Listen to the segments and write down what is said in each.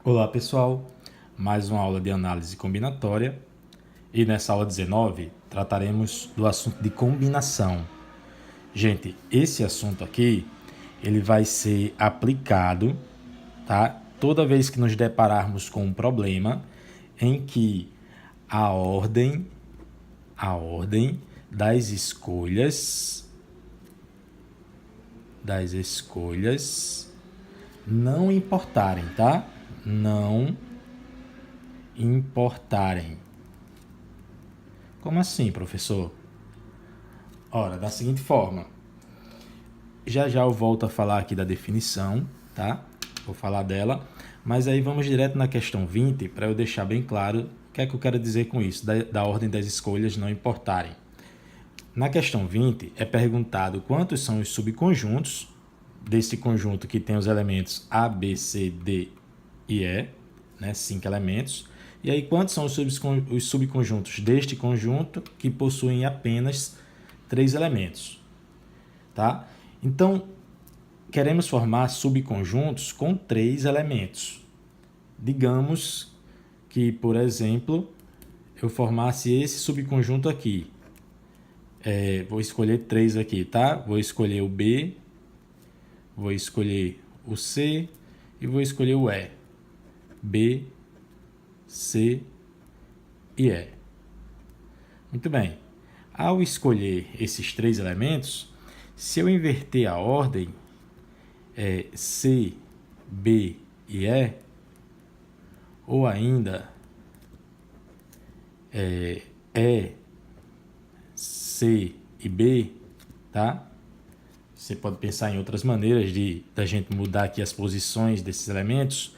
Olá pessoal, mais uma aula de análise combinatória e nessa aula 19 trataremos do assunto de combinação. Gente, esse assunto aqui ele vai ser aplicado, tá? Toda vez que nos depararmos com um problema em que a ordem das escolhas não importarem, tá? Não importarem. Como assim, professor? Ora, da seguinte forma. Já eu volto a falar aqui da definição, tá? Vou falar dela. Mas aí vamos direto na questão 20 para eu deixar bem claro o que é que eu quero dizer com isso, da ordem das escolhas não importarem. Na questão 20 é perguntado quantos são os subconjuntos desse conjunto que tem os elementos A, B, C, D e E, né? 5 elementos. E aí quantos são os subconjuntos deste conjunto que possuem apenas 3 elementos, tá? Então, queremos formar subconjuntos com 3 elementos. Digamos que, por exemplo, eu formasse esse subconjunto aqui. Vou escolher 3 aqui, tá? Vou escolher o B, vou escolher o C e vou escolher o E. B, C e E. Muito bem. Ao escolher esses 3 elementos, se eu inverter a ordem, C, B e E, ou ainda E, C e B, tá? Você pode pensar em outras maneiras da gente mudar aqui as posições desses elementos.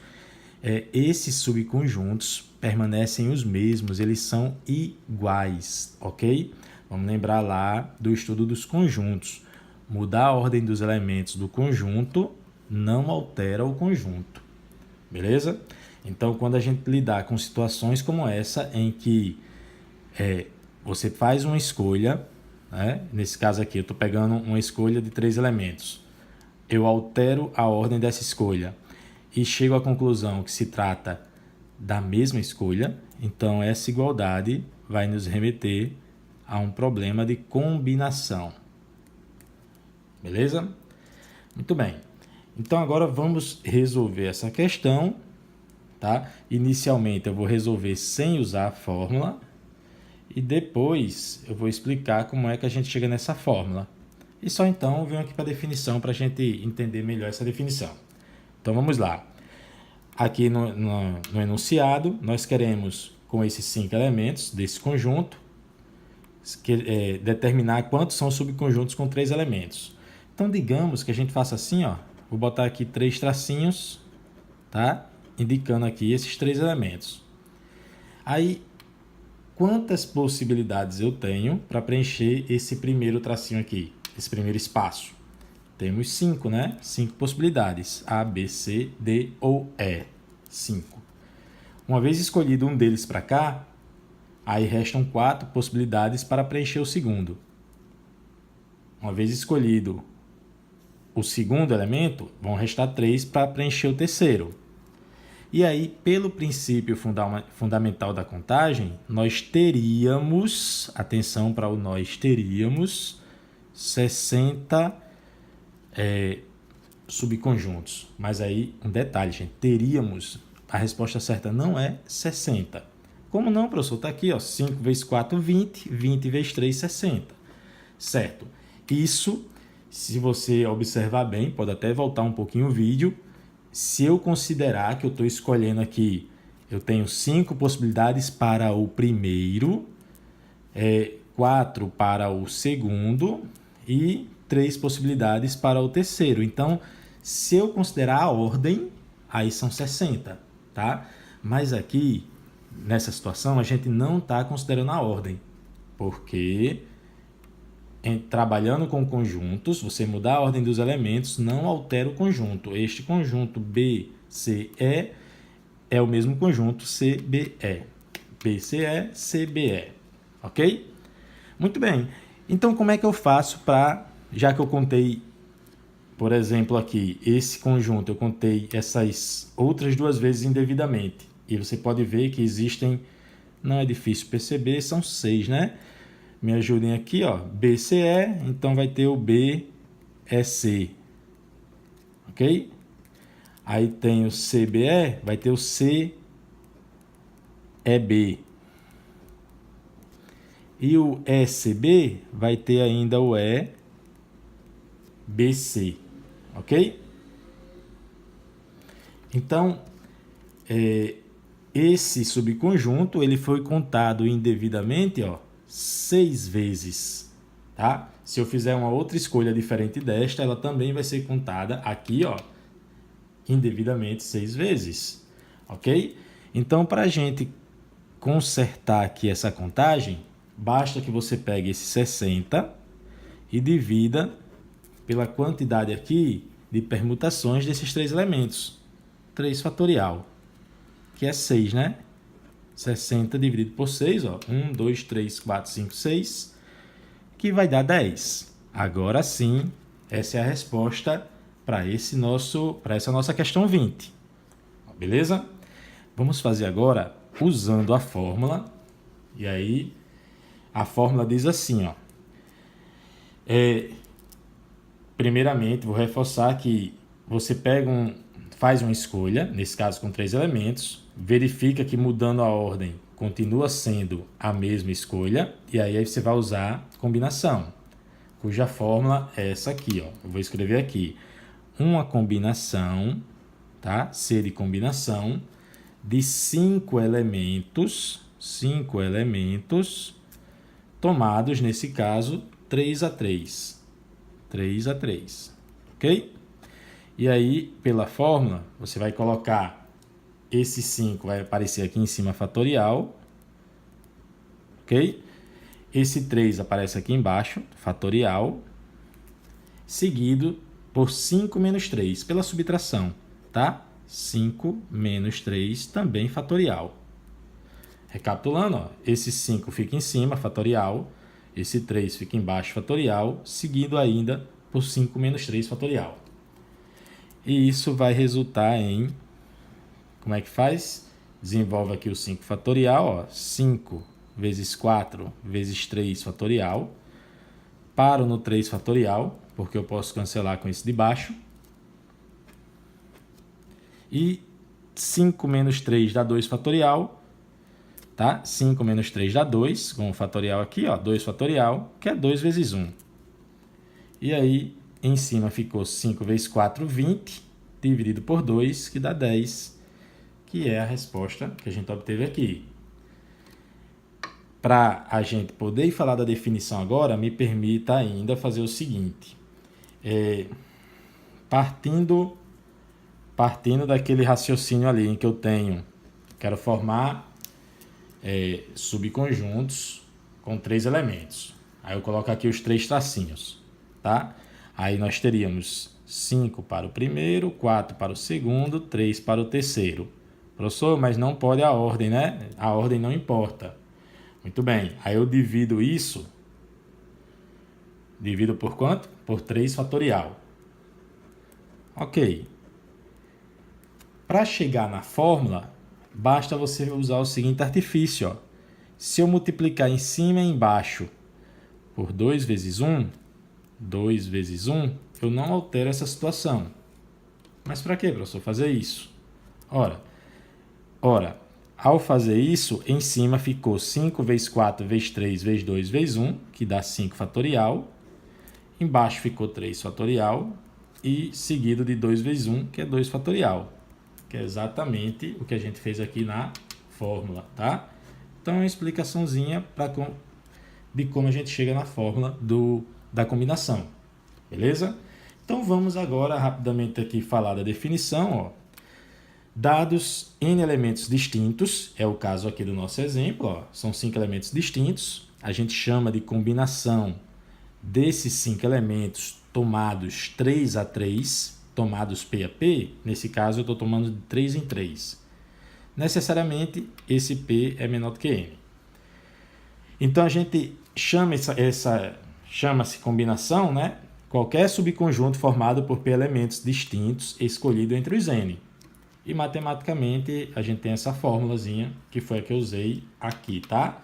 Esses subconjuntos permanecem os mesmos, eles são iguais, ok? Vamos lembrar lá do estudo dos conjuntos. Mudar a ordem dos elementos do conjunto não altera o conjunto, beleza? Então, quando a gente lidar com situações como essa, em que você faz uma escolha, né? Nesse caso aqui, eu estou pegando uma escolha de 3 elementos. Eu altero a ordem dessa escolha e chego à conclusão que se trata da mesma escolha, então essa igualdade vai nos remeter a um problema de combinação. Beleza? Muito bem. Então agora vamos resolver essa questão, tá? Inicialmente eu vou resolver sem usar a fórmula e depois eu vou explicar como é que a gente chega nessa fórmula. E só então eu venho aqui para a definição para a gente entender melhor essa definição. Então vamos lá. Aqui no enunciado, nós queremos, com esses 5 elementos desse conjunto, determinar quantos são subconjuntos com 3 elementos. Então, digamos que a gente faça assim, ó. Vou botar aqui 3 tracinhos, tá? Indicando aqui esses 3 elementos. Aí, quantas possibilidades eu tenho para preencher esse primeiro tracinho aqui, esse primeiro espaço? Temos 5, né? 5 possibilidades. A, B, C, D ou E. 5. Uma vez escolhido um deles para cá, aí restam 4 possibilidades para preencher o segundo. Uma vez escolhido o segundo elemento, vão restar 3 para preencher o terceiro. E aí, pelo princípio fundamental da contagem, nós teríamos, atenção para o nós teríamos, 60 subconjuntos. Mas aí, um detalhe, gente, teríamos, a resposta certa não é 60. Como não, professor? Está aqui, ó, 5 vezes 4, 20, 20 vezes 3, 60. Certo? Isso, se você observar bem, pode até voltar um pouquinho o vídeo, se eu considerar que eu estou escolhendo aqui, eu tenho 5 possibilidades para o primeiro, 4 para o segundo e 3 possibilidades para o terceiro. Então, se eu considerar a ordem, aí são 60, tá? Mas aqui, nessa situação, a gente não está considerando a ordem, porque trabalhando com conjuntos, você mudar a ordem dos elementos não altera o conjunto. Este conjunto BCE é o mesmo conjunto CBE. BCE, CBE. Ok? Muito bem. Então, como é que eu faço para, já que eu contei por exemplo, aqui, esse conjunto, eu contei essas outras 2 vezes indevidamente. E você pode ver que existem, não é difícil perceber, são 6, né? Me ajudem aqui, ó, BCE, então vai ter o BEC, ok? Aí tem o CBE, vai ter o CEB. E o ECB vai ter ainda o EBC, ok? Então, esse subconjunto ele foi contado indevidamente, ó, 6 vezes, tá? Se eu fizer uma outra escolha diferente desta, ela também vai ser contada aqui, ó, indevidamente 6 vezes, ok? Então, para a gente consertar aqui essa contagem, basta que você pegue esse 60 e divida pela quantidade aqui de permutações desses 3 elementos. 3 fatorial, que é 6, né? 60 dividido por 6, ó, 1, 2, 3, 4, 5, 6, que vai dar 10. Agora sim, essa é a resposta para essa nossa questão 20. Beleza? Vamos fazer agora usando a fórmula. E aí, a fórmula diz assim, ó. Primeiramente, vou reforçar que você faz uma escolha, nesse caso com 3 elementos, verifica que mudando a ordem continua sendo a mesma escolha, e aí você vai usar combinação, cuja fórmula é essa aqui, ó. Eu vou escrever aqui, uma combinação, tá? C de combinação, de 5 elementos, tomados, nesse caso, 3 a 3. 3 a 3, ok? E aí, pela fórmula, você vai colocar esse 5, vai aparecer aqui em cima fatorial, ok? Esse 3 aparece aqui embaixo, fatorial, seguido por 5 menos 3, pela subtração, tá? 5 menos 3, também fatorial. Recapitulando, ó, esse 5 fica em cima, fatorial, esse 3 fica embaixo, fatorial, seguido ainda por 5 menos 3, fatorial. E isso vai resultar em... Como é que faz? Desenvolve aqui o 5 fatorial, ó, 5 vezes 4 vezes 3 fatorial. Paro no 3 fatorial, porque eu posso cancelar com esse de baixo. E 5 menos 3 dá 2 fatorial, tá? 5 menos 3 dá 2, com o fatorial aqui, ó, 2 fatorial, que é 2 vezes 1. E aí, em cima ficou 5 vezes 4, 20, dividido por 2, que dá 10, que é a resposta que a gente obteve aqui. Para a gente poder falar da definição agora, me permita ainda fazer o seguinte. Partindo daquele raciocínio ali em que eu quero formar subconjuntos com 3 elementos. Aí eu coloco aqui os 3 tracinhos, tá? Aí nós teríamos 5 para o primeiro, 4 para o segundo, 3 para o terceiro. Professor, mas não pode a ordem, né? A ordem não importa. Muito bem. Aí eu divido isso. Divido por quanto? Por 3 fatorial. Ok. Para chegar na fórmula, basta você usar o seguinte artifício, ó. Se eu multiplicar em cima e embaixo por 2 vezes 1, 2 vezes 1, eu não altero essa situação. Mas para que, professor, fazer isso? Ora, ao fazer isso, em cima ficou 5 vezes 4 vezes 3 vezes 2 vezes 1, que dá 5 fatorial. Embaixo ficou 3 fatorial e seguido de 2 vezes 1, que é 2 fatorial, que é exatamente o que a gente fez aqui na fórmula, tá? Então, é uma explicaçãozinha de como a gente chega na fórmula da combinação, beleza? Então, vamos agora rapidamente aqui falar da definição, ó. Dados N elementos distintos, é o caso aqui do nosso exemplo, ó, são 5 elementos distintos, a gente chama de combinação desses 5 elementos tomados 3 a 3, tomados P a P, nesse caso eu estou tomando de 3 em 3. Necessariamente, esse P é menor do que N. Então, a gente chama chama-se combinação, né? qualquer subconjunto formado por P elementos distintos escolhido entre os N. E matematicamente a gente tem essa formulazinha que foi a que eu usei aqui, tá?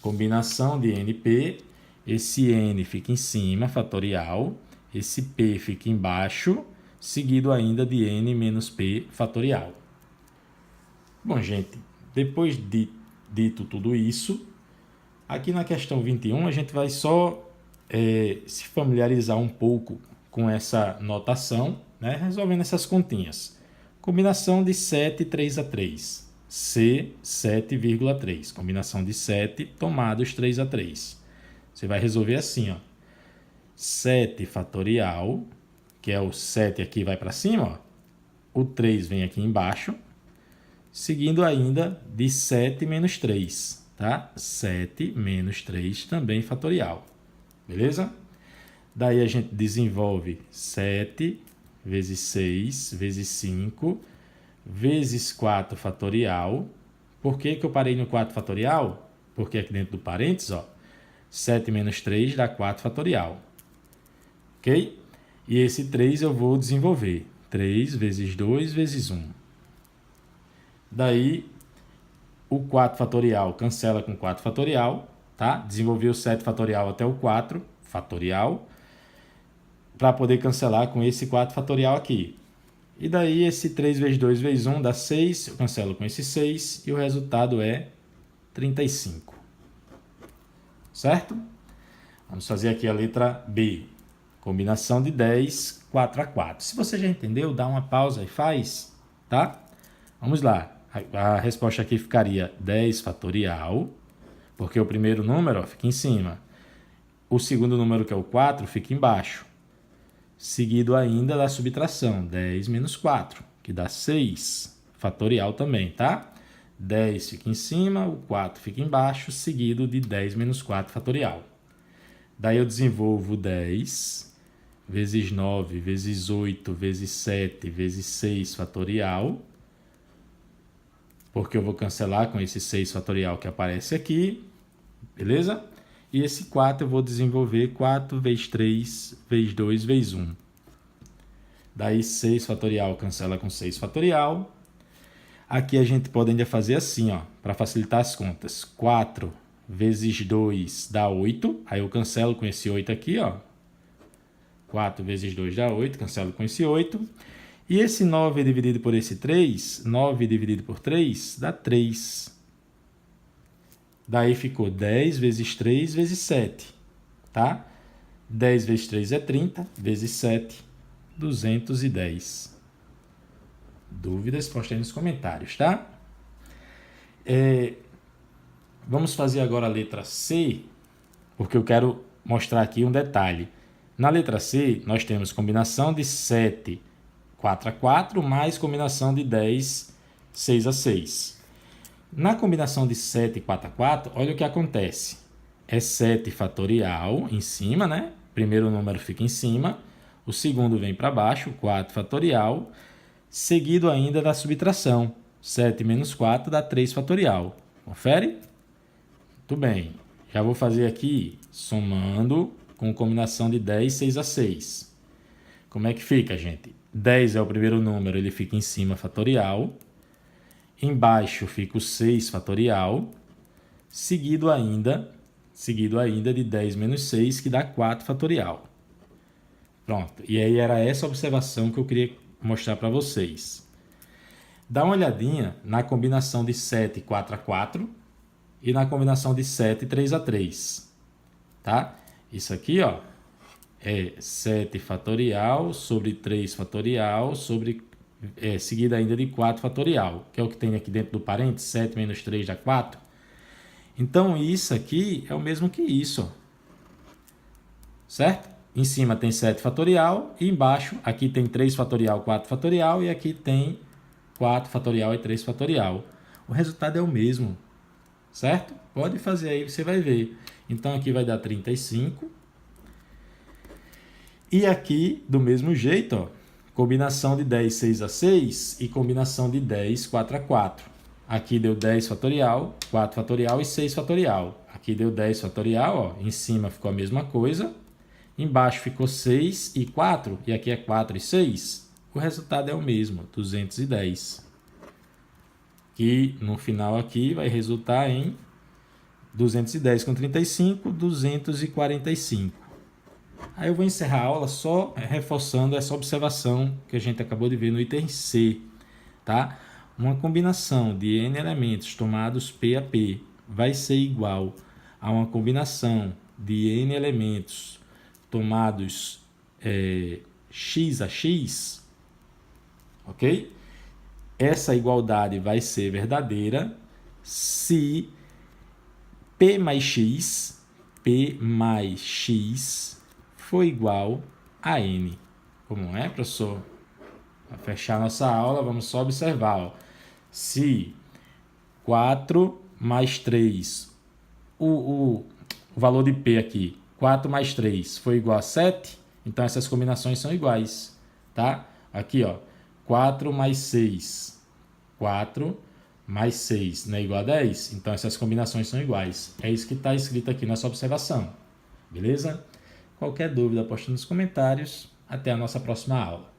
Combinação de NP, esse N fica em cima, fatorial, esse P fica embaixo, seguido ainda de N menos P fatorial. Bom, gente, depois de dito tudo isso, aqui na questão 21 a gente vai só se familiarizar um pouco com essa notação, né? Resolvendo essas continhas. Combinação de 7 3 a 3. C 7,3. Combinação de 7 tomados 3 a 3. Você vai resolver assim, ó. 7 fatorial, que é o 7 aqui vai para cima, ó. O 3 vem aqui embaixo, seguindo ainda de 7 menos 3, tá? 7 menos 3 também fatorial, beleza? Daí a gente desenvolve 7 vezes 6 vezes 5 vezes 4 fatorial. Por que que eu parei no 4 fatorial? Porque aqui dentro do parênteses, ó, 7 menos 3 dá 4 fatorial. Ok? E esse 3 eu vou desenvolver. 3 vezes 2 vezes 1. Daí, o 4 fatorial cancela com 4 fatorial, tá? Desenvolvi o 7 fatorial até o 4 fatorial, para poder cancelar com esse 4 fatorial aqui. E daí, esse 3 vezes 2 vezes 1 dá 6, eu cancelo com esse 6, e o resultado é 35. Certo? Vamos fazer aqui a letra B. Combinação de 10, 4 a 4. Se você já entendeu, dá uma pausa e faz, tá? Vamos lá. A resposta aqui ficaria 10 fatorial, porque o primeiro número, ó, fica em cima. O segundo número, que é o 4, fica embaixo. Seguido ainda da subtração, 10 menos 4, que dá 6 fatorial também, tá? 10 fica em cima, o 4 fica embaixo, seguido de 10 menos 4 fatorial. Daí eu desenvolvo 10 vezes 9 vezes 8 vezes 7 vezes 6 fatorial, porque eu vou cancelar com esse 6 fatorial que aparece aqui, beleza? E esse 4 eu vou desenvolver 4 vezes 3 vezes 2 vezes 1. Daí 6 fatorial cancela com 6 fatorial. Aqui a gente pode ainda fazer assim, ó, para facilitar as contas. 4 vezes 2 dá 8. Aí eu cancelo com esse 8 aqui, ó. 4 vezes 2 dá 8, cancelo com esse 8. E esse 9 dividido por esse 3, 9 dividido por 3 dá 3. Daí ficou 10 vezes 3 vezes 7, tá? 10 vezes 3 é 30, vezes 7, 210. Dúvidas? Poste aí nos comentários, tá? Vamos fazer agora a letra C, porque eu quero mostrar aqui um detalhe. Na letra C, nós temos combinação de 7, 4 a 4, mais combinação de 10, 6 a 6. Na combinação de 7 e 4 a 4, olha o que acontece. É 7 fatorial em cima, né? Primeiro número fica em cima. O segundo vem para baixo, 4 fatorial. Seguido ainda da subtração. 7 menos 4 dá 3 fatorial. Confere? Muito bem. Já vou fazer aqui somando com combinação de 10, 6 a 6. Como é que fica, gente? 10 é o primeiro número, ele fica em cima fatorial. Embaixo fica o 6 fatorial, seguido ainda de 10 menos 6, que dá 4 fatorial. Pronto, e aí era essa observação que eu queria mostrar para vocês. Dá uma olhadinha na combinação de 7, 4 a 4 e na combinação de 7, 3 a 3. Tá? Isso aqui, ó, é 7 fatorial sobre 3 fatorial sobre seguida ainda de 4 fatorial, que é o que tem aqui dentro do parênteses, 7 menos 3 dá 4. Então, isso aqui é o mesmo que isso, ó. Certo? Em cima tem 7 fatorial e embaixo aqui tem 3 fatorial, 4 fatorial e aqui tem 4 fatorial e 3 fatorial. O resultado é o mesmo, certo? Pode fazer aí, você vai ver. Então, aqui vai dar 35. E aqui, do mesmo jeito, ó, combinação de 10, 6 a 6 e combinação de 10, 4 a 4. Aqui deu 10 fatorial, 4 fatorial e 6 fatorial. Aqui deu 10 fatorial, ó, em cima ficou a mesma coisa. Embaixo ficou 6 e 4, e aqui é 4 e 6. O resultado é o mesmo, 210. Que no final aqui vai resultar em 210 com 35, 245. Aí eu vou encerrar a aula só reforçando essa observação que a gente acabou de ver no item C, tá? Uma combinação de n elementos tomados P a P vai ser igual a uma combinação de n elementos tomados x a x, ok? Essa igualdade vai ser verdadeira se P mais x for igual a n. Como é, professor? Para fechar nossa aula, vamos só observar. Ó. Se 4 mais 3, o valor de P aqui, 4 mais 3 foi igual a 7, então essas combinações são iguais, tá? Aqui, ó, 4 mais 6, 4 mais 6 não é igual a 10, então essas combinações são iguais. É isso que está escrito aqui nessa observação, beleza? Qualquer dúvida, poste nos comentários. Até a nossa próxima aula.